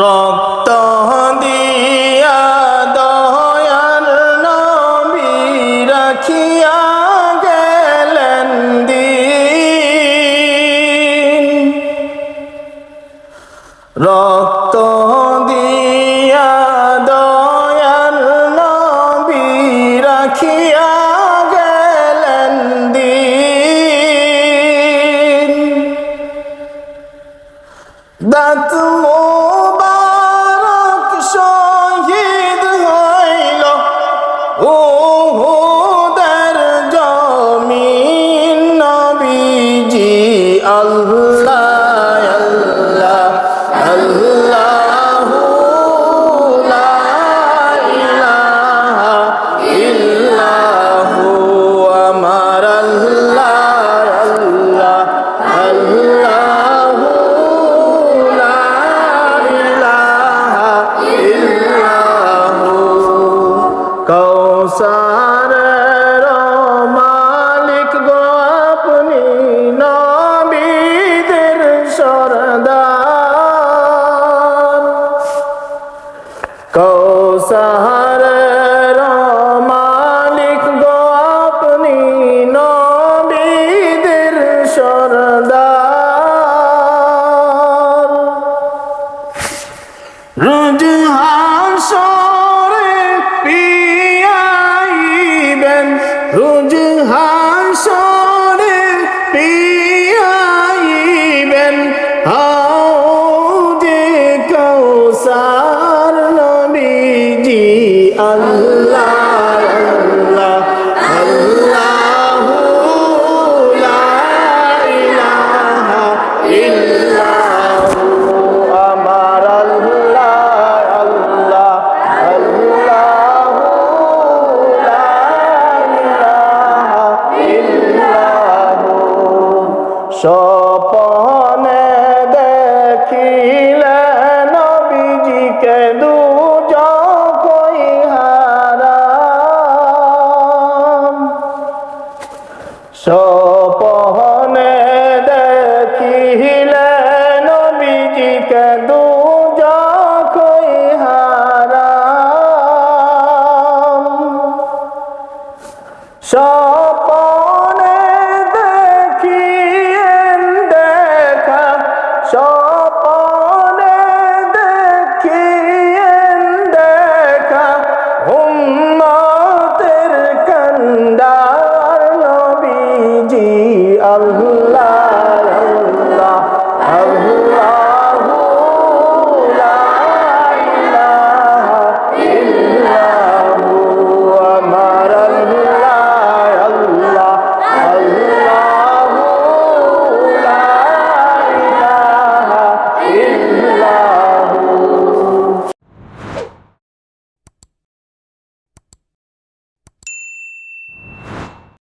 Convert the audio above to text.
রক্ত দিয়া দয়ার নবী রাখিয়া গেলেন দিন। রক্ত দিয়া দয়ার নবী রাখিয়া গেলেন দিন। দাঁত মোবারক শহীদ হইল উহুদের জমিন। নবীজি আল্লাহ আল্লাহ আল্লাহু লা ইলাহা ইল্লাহু আমার আল্লাহ আল্লাহ আল্লাহু লা ইলাহা ইল্লাহু। কৌসারের মালিক গো আপনি নবীদের সরদার। কৌসারের মালিক গো আপনি নবীদের সরদার। রোজ হাসরে পিয়াইবেন, রোজ হাসরে পিয়াইবেন হাউজে কৌসার। নবীজি আল্লাহ আল্লাহ আল্লাহু লা ইলাহা ইল্লাহু আমার আল্লাহ আল্লাহ আল্লাহু লা ইলাহা ইল্লাহু। স্বপ্নে দেখিলেন নবীজিকে দুজকই হারাম। স্বপ্নে দেখিলেন নবীজিকে দুজকই হারাম।